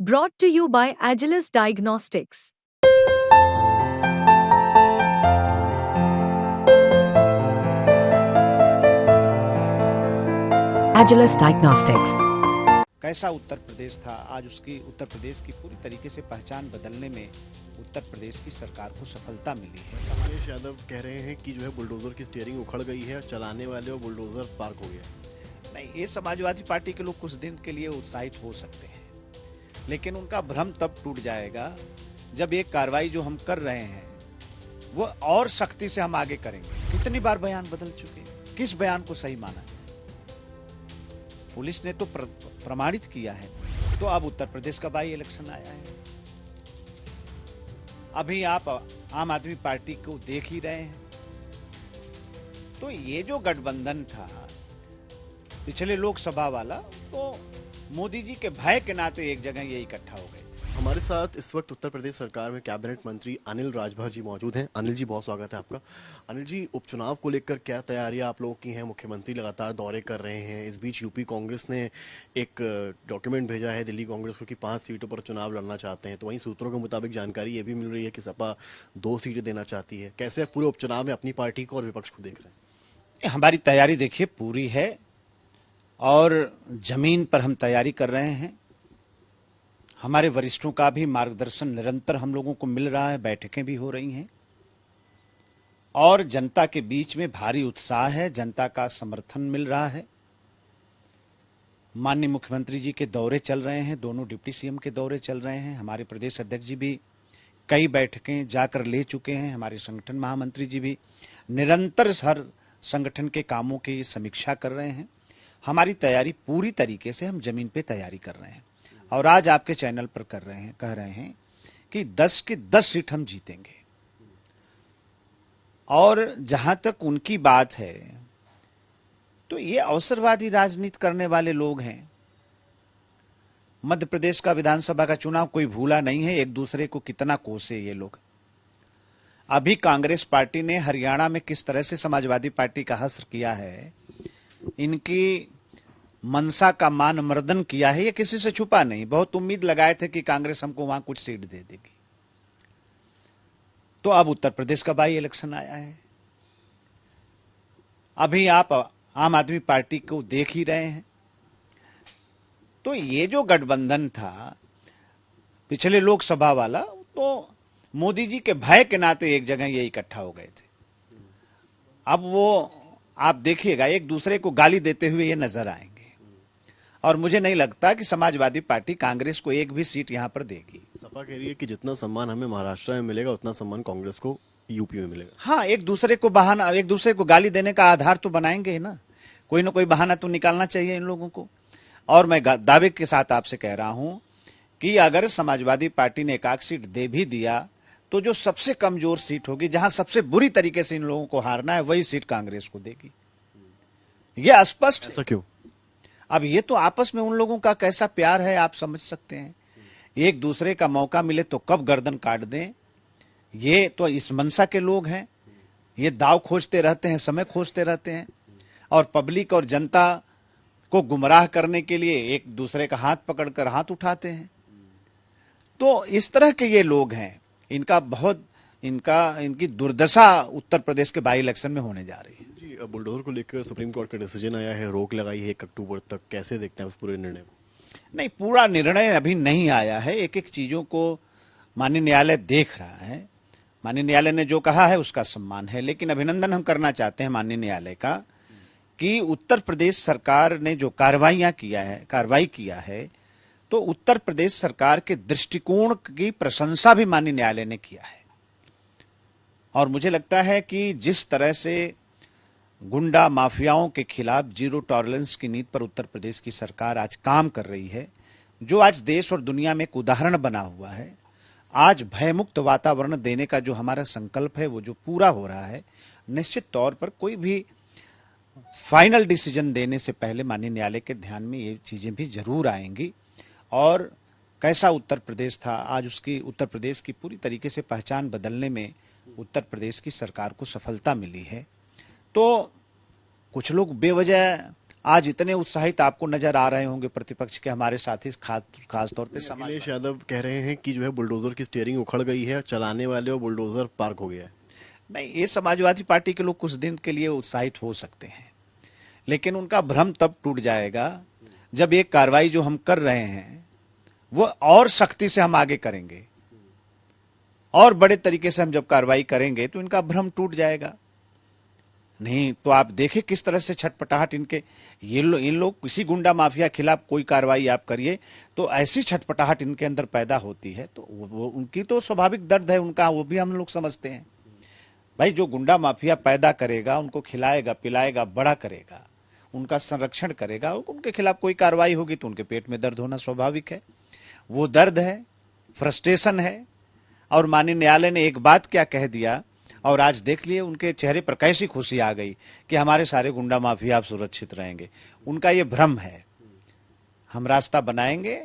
Brought to you by Agilus Diagnostics. Agilus Diagnostics. कैसा उत्तर प्रदेश था, आज उसकी उत्तर प्रदेश की पूरी तरीके से पहचान बदलने में उत्तर प्रदेश की सरकार को सफलता मिली है। अखिलेश यादव कह रहे हैं कि जो है बुलडोजर की स्टीयरिंग उखड़ गई है, चलाने वाले और बुलडोजर पार्क हो गया। नहीं, ये समाजवादी पार्टी के लोग कुछ दिन के लिए उत्साहित हो सकते हैं, लेकिन उनका भ्रम तब टूट जाएगा जब एक कार्रवाई जो हम कर रहे हैं वो और सख्ती से हम आगे करेंगे। कितनी बार बयान बदल चुके हैं, किस बयान को सही माना? पुलिस ने तो प्रमाणित किया है। तो अब उत्तर प्रदेश का बाई इलेक्शन आया है, अभी आप आम आदमी पार्टी को देख ही रहे हैं। तो ये जो गठबंधन था पिछले लोकसभा वाला, तो मोदी जी के भय के नाते एक जगह ये इकट्ठा हो गए थे। हमारे साथ इस वक्त उत्तर प्रदेश सरकार में कैबिनेट मंत्री अनिल राजभर जी मौजूद हैं। अनिल जी, बहुत स्वागत है आपका। अनिल जी, उपचुनाव को लेकर क्या तैयारियां आप लोगों की हैं? मुख्यमंत्री लगातार दौरे कर रहे हैं। इस बीच यूपी कांग्रेस ने एक डॉक्यूमेंट भेजा है दिल्ली कांग्रेस को कि 5 सीटों पर चुनाव लड़ना चाहते हैं। तो वहीं सूत्रों के मुताबिक जानकारी ये भी मिल रही है कि सपा 2 सीटें देना चाहती है। कैसे पूरे उपचुनाव में अपनी पार्टी को और विपक्ष को देख रहे हैं? हमारी तैयारी देखिए पूरी है और जमीन पर हम तैयारी कर रहे हैं। हमारे वरिष्ठों का भी मार्गदर्शन निरंतर हम लोगों को मिल रहा है, बैठकें भी हो रही हैं और जनता के बीच में भारी उत्साह है, जनता का समर्थन मिल रहा है। माननीय मुख्यमंत्री जी के दौरे चल रहे हैं, दोनों डिप्टी सीएम के दौरे चल रहे हैं। हमारे प्रदेश अध्यक्ष जी भी कई बैठकें जाकर ले चुके हैं। हमारे संगठन महामंत्री जी भी निरंतर हर संगठन के कामों की समीक्षा कर रहे हैं। हमारी तैयारी पूरी तरीके से हम जमीन पे तैयारी कर रहे हैं और आज आपके चैनल पर कह रहे हैं कि 10 की 10 सीट हम जीतेंगे। और जहां तक उनकी बात है तो ये अवसरवादी राजनीति करने वाले लोग हैं। मध्य प्रदेश का विधानसभा का चुनाव कोई भूला नहीं है, एक दूसरे को कितना कोसे ये लोग। अभी कांग्रेस पार्टी ने हरियाणा में किस तरह से समाजवादी पार्टी का हश्र किया है, इनकी मनसा का मान मर्दन किया है, ये किसी से छुपा नहीं। बहुत उम्मीद लगाए थे कि कांग्रेस हमको वहां कुछ सीट दे देगी। तो अब उत्तर प्रदेश का बाई इलेक्शन आया है, अभी आप आम आदमी पार्टी को देख ही रहे हैं। तो ये जो गठबंधन था पिछले लोकसभा वाला, तो मोदी जी के भय के नाते एक जगह ये इकट्ठा हो गए थे। अब वो आप देखिएगा एक दूसरे को गाली देते हुए ये नजर आएंगे और मुझे नहीं लगता कि समाजवादी पार्टी कांग्रेस को एक भी सीट यहां पर देगी। सपा कह रही है कि जितना सम्मान हमें महाराष्ट्र में मिलेगा उतना सम्मान कांग्रेस को यूपी में मिलेगा। हाँ, एक दूसरे को गाली देने का आधार तो बनाएंगे ही ना, कोई ना कोई बहाना तो निकालना चाहिए इन लोगों को। और मैं दावे के साथ आपसे कह रहा हूं कि अगर समाजवादी पार्टी ने 1 सीट दे भी दिया तो जो सबसे कमजोर सीट होगी, जहां सबसे बुरी तरीके से इन लोगों को हारना है, वही सीट कांग्रेस को देगी। यह स्पष्ट। ऐसा क्यों? अब ये तो आपस में उन लोगों का कैसा प्यार है आप समझ सकते हैं। एक दूसरे का मौका मिले तो कब गर्दन काट दें। ये तो इस मनसा के लोग हैं, ये दाव खोजते रहते हैं, समय खोजते रहते हैं और पब्लिक और जनता को गुमराह करने के लिए एक दूसरे का हाथ पकड़कर हाथ उठाते हैं। तो इस तरह के ये लोग हैं, इनकी दुर्दशा उत्तर प्रदेश के बाई इलेक्शन में होने जा रही है। जी, बुलडोजर को लेकर सुप्रीम कोर्ट का डिसीजन आया है, रोक लगाई है 1 अक्टूबर तक। कैसे देखते हैं उस पूरे निर्णय को? नहीं, पूरा निर्णय अभी नहीं आया है, एक एक चीजों को माननीय न्यायालय देख रहा है। माननीय न्यायालय ने जो कहा है उसका सम्मान है, लेकिन अभिनंदन हम करना चाहते हैं माननीय न्यायालय का कि उत्तर प्रदेश सरकार ने जो कार्रवाई किया है तो उत्तर प्रदेश सरकार के दृष्टिकोण की प्रशंसा भी माननीय न्यायालय ने किया है। और मुझे लगता है कि जिस तरह से गुंडा माफियाओं के खिलाफ जीरो टॉलरेंस की नीति पर उत्तर प्रदेश की सरकार आज काम कर रही है, जो आज देश और दुनिया में एक उदाहरण बना हुआ है। आज भयमुक्त वातावरण देने का जो हमारा संकल्प है वो जो पूरा हो रहा है, निश्चित तौर पर कोई भी फाइनल डिसीजन देने से पहले माननीय न्यायालय के ध्यान में ये चीजें भी जरूर आएंगी। और कैसा उत्तर प्रदेश था, आज उसकी उत्तर प्रदेश की पूरी तरीके से पहचान बदलने में उत्तर प्रदेश की सरकार को सफलता मिली है। तो कुछ लोग बेवजह आज इतने उत्साहित आपको नजर आ रहे होंगे प्रतिपक्ष के हमारे साथी, खास तौर पे अखिलेश यादव कह रहे हैं कि जो है बुलडोजर की स्टीयरिंग उखड़ गई है, चलाने वाले और बुलडोजर पार्क हो गया है। नहीं, ये समाजवादी पार्टी के लोग कुछ दिन के लिए उत्साहित हो सकते हैं, लेकिन उनका भ्रम तब टूट जाएगा जब एक कार्रवाई जो हम कर रहे हैं वो और सख्ती से हम आगे करेंगे और बड़े तरीके से हम जब कार्रवाई करेंगे तो इनका भ्रम टूट जाएगा। नहीं तो आप देखें किस तरह से छटपटाहट इनके, इन लोग किसी गुंडा माफिया खिलाफ कोई कार्रवाई आप करिए तो ऐसी छटपटाहट इनके अंदर पैदा होती है, तो वो उनकी तो स्वाभाविक दर्द है उनका, वो भी हम लोग समझते हैं। भाई जो गुंडा माफिया पैदा करेगा, उनको खिलाएगा पिलाएगा बड़ा करेगा, उनका संरक्षण करेगा, उनके खिलाफ कोई कार्रवाई होगी तो उनके पेट में दर्द होना स्वाभाविक है। वो दर्द है, फ्रस्ट्रेशन है। और माननीय न्यायालय ने एक बात क्या कह दिया, और आज देख लिए उनके चेहरे पर कैसी खुशी आ गई कि हमारे सारे गुंडा माफिया आप सुरक्षित रहेंगे। उनका ये भ्रम है। हम रास्ता बनाएंगे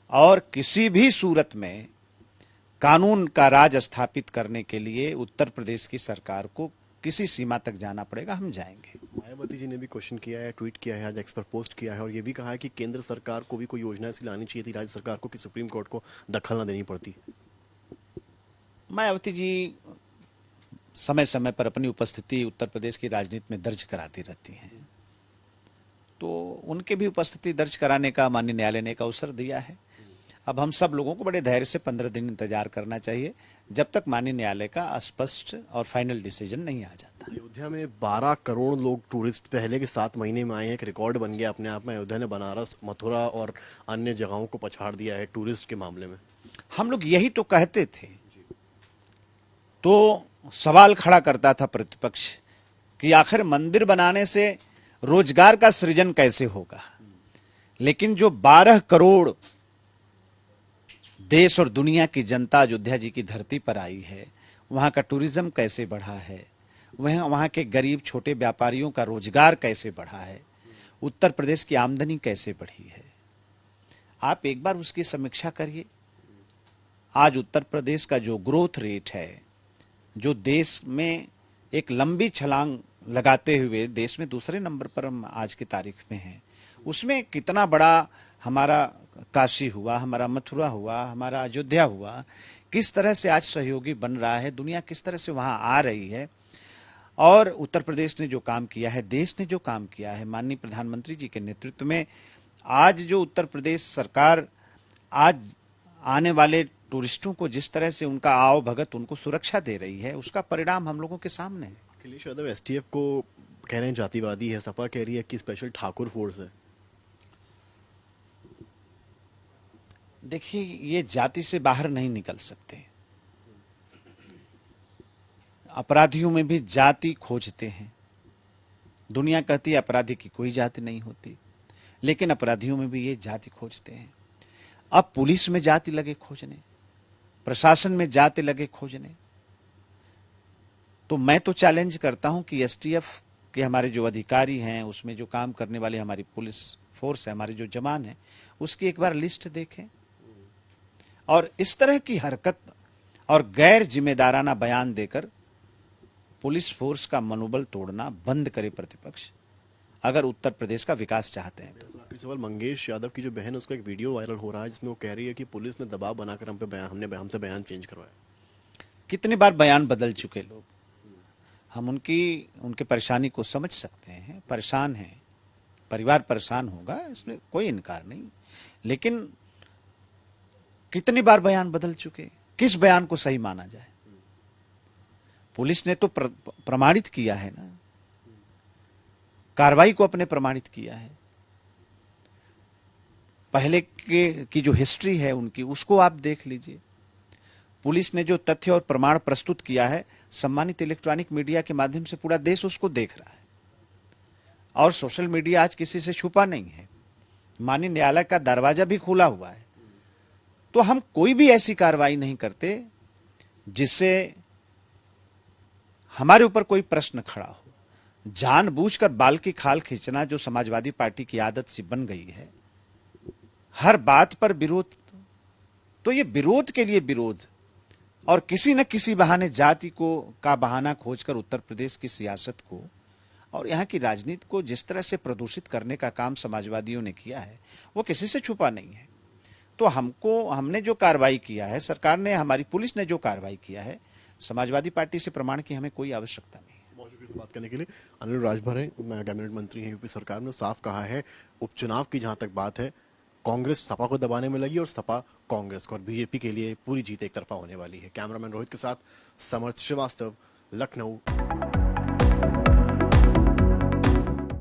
और किसी भी सूरत में कानून का राज स्थापित करने के लिए उत्तर प्रदेश की सरकार को किसी सीमा तक जाना पड़ेगा, हम जाएंगे। मायावती जी ने भी क्वेश्चन किया है, ट्वीट किया है, आज एक्स पर पोस्ट किया है और ये भी कहा है कि केंद्र सरकार को भी कोई योजना ऐसी लानी चाहिए थी राज्य सरकार को कि सुप्रीम कोर्ट को दखल न देनी पड़ती। मायावती जी समय समय पर अपनी उपस्थिति उत्तर प्रदेश की राजनीति में दर्ज कराती रहती हैं, तो उनके भी उपस्थिति दर्ज कराने का माननीय न्यायालय ने एक अवसर दिया है। अब हम सब लोगों को बड़े धैर्य से 15 दिन इंतजार करना चाहिए जब तक माननीय न्यायालय का स्पष्ट और फाइनल डिसीजन नहीं आ जाता। अयोध्या में 12 करोड़ लोग टूरिस्ट पहले के 7 महीने में आए हैं, एक रिकॉर्ड बन गया अपने आप में। अयोध्या ने बनारस, मथुरा और अन्य जगहों को पछाड़ दिया है टूरिस्ट के मामले में। हम लोग यही तो कहते थे, तो सवाल खड़ा करता था प्रतिपक्ष कि आखिर मंदिर बनाने से रोजगार का सृजन कैसे होगा, लेकिन जो 12 करोड़ देश और दुनिया की जनता अयोध्या जी की धरती पर आई है, वहां का टूरिज्म कैसे बढ़ा है, वहां के गरीब छोटे व्यापारियों का रोजगार कैसे बढ़ा है, उत्तर प्रदेश की आमदनी कैसे बढ़ी है, आप एक बार उसकी समीक्षा करिए। आज उत्तर प्रदेश का जो ग्रोथ रेट है, जो देश में एक लंबी छलांग लगाते हुए देश में दूसरे नंबर पर हम आज की तारीख में हैं, उसमें कितना बड़ा हमारा काशी हुआ, हमारा मथुरा हुआ, हमारा अयोध्या हुआ, किस तरह से आज सहयोगी बन रहा है, दुनिया किस तरह से वहां आ रही है। और उत्तर प्रदेश ने जो काम किया है, देश ने जो काम किया है माननीय प्रधानमंत्री जी के नेतृत्व में, आज जो उत्तर प्रदेश सरकार आज आने वाले टूरिस्टों को जिस तरह से उनका आओ भगत उनको सुरक्षा दे रही है, उसका परिणाम हम लोगों के सामने है। अखिलेश यादव एसटीएफ को कह रहे हैं जातिवादी है, सपा कह रही है कि स्पेशल ठाकुर फोर्स है। देखिए, ये जाति से बाहर नहीं निकल सकते। अपराधियों में भी जाति खोजते हैं। दुनिया कहती है अपराधी की कोई जाति नहीं होती, लेकिन अपराधियों में भी ये जाति खोजते हैं। अब पुलिस में जाति लगे खोजने, प्रशासन में जाति लगे खोजने, तो मैं तो चैलेंज करता हूं कि एसटीएफ के हमारे जो अधिकारी हैं, उसमें जो काम करने वाले हमारी पुलिस फोर्स है, हमारे जो जवान हैं, उसकी एक बार लिस्ट देखें और इस तरह की हरकत और गैर जिम्मेदाराना बयान देकर पुलिस फोर्स का मनोबल तोड़ना बंद करे प्रतिपक्ष, अगर उत्तर प्रदेश का विकास चाहते हैं तो। आखिरी सवाल, मंगेश यादव की जो बहन, उसका एक वीडियो वायरल हो रहा है जिसमें वो कह रही है कि पुलिस ने दबाव बनाकर हमसे बयान चेंज करवाया। कितनी बार बयान बदल चुके लोग, हम उनके परेशानी को समझ सकते हैं। परेशान हैं, परिवार परेशान होगा, इसमें कोई इनकार नहीं, लेकिन कितनी बार बयान बदल चुके, किस बयान को सही माना जाए। पुलिस ने तो प्रमाणित किया है ना, कार्रवाई को अपने प्रमाणित किया है। पहले की जो हिस्ट्री है उनकी, उसको आप देख लीजिए। पुलिस ने जो तथ्य और प्रमाण प्रस्तुत किया है, सम्मानित इलेक्ट्रॉनिक मीडिया के माध्यम से पूरा देश उसको देख रहा है, और सोशल मीडिया आज किसी से छुपा नहीं है। माननीय न्यायालय का दरवाजा भी खुला हुआ है। तो हम कोई भी ऐसी कार्रवाई नहीं करते जिससे हमारे ऊपर कोई प्रश्न खड़ा हो। जानबूझकर बाल की खाल खींचना जो समाजवादी पार्टी की आदत सी बन गई है, हर बात पर विरोध, तो ये विरोध के लिए विरोध, और किसी न किसी बहाने जाति को का बहाना खोजकर उत्तर प्रदेश की सियासत को और यहाँ की राजनीति को जिस तरह से प्रदूषित करने का काम समाजवादियों ने किया है वो किसी से छुपा नहीं है। तो हमने जो कार्रवाई किया है, सरकार ने, हमारी पुलिस ने जो कार्रवाई किया है, समाजवादी पार्टी से प्रमाण की हमें कोई आवश्यकता नहीं है। बहुत शुक्रिया बात करने के लिए। अनिल राजभर है, कैबिनेट मंत्री हैं यूपी सरकार में, साफ कहा है उपचुनाव की जहां तक बात है कांग्रेस सपा को दबाने में लगी और सपा कांग्रेस को, और बीजेपी के लिए पूरी जीत एक तरफा होने वाली है। कैमरामैन रोहित के साथ समर्थ श्रीवास्तव, लखनऊ।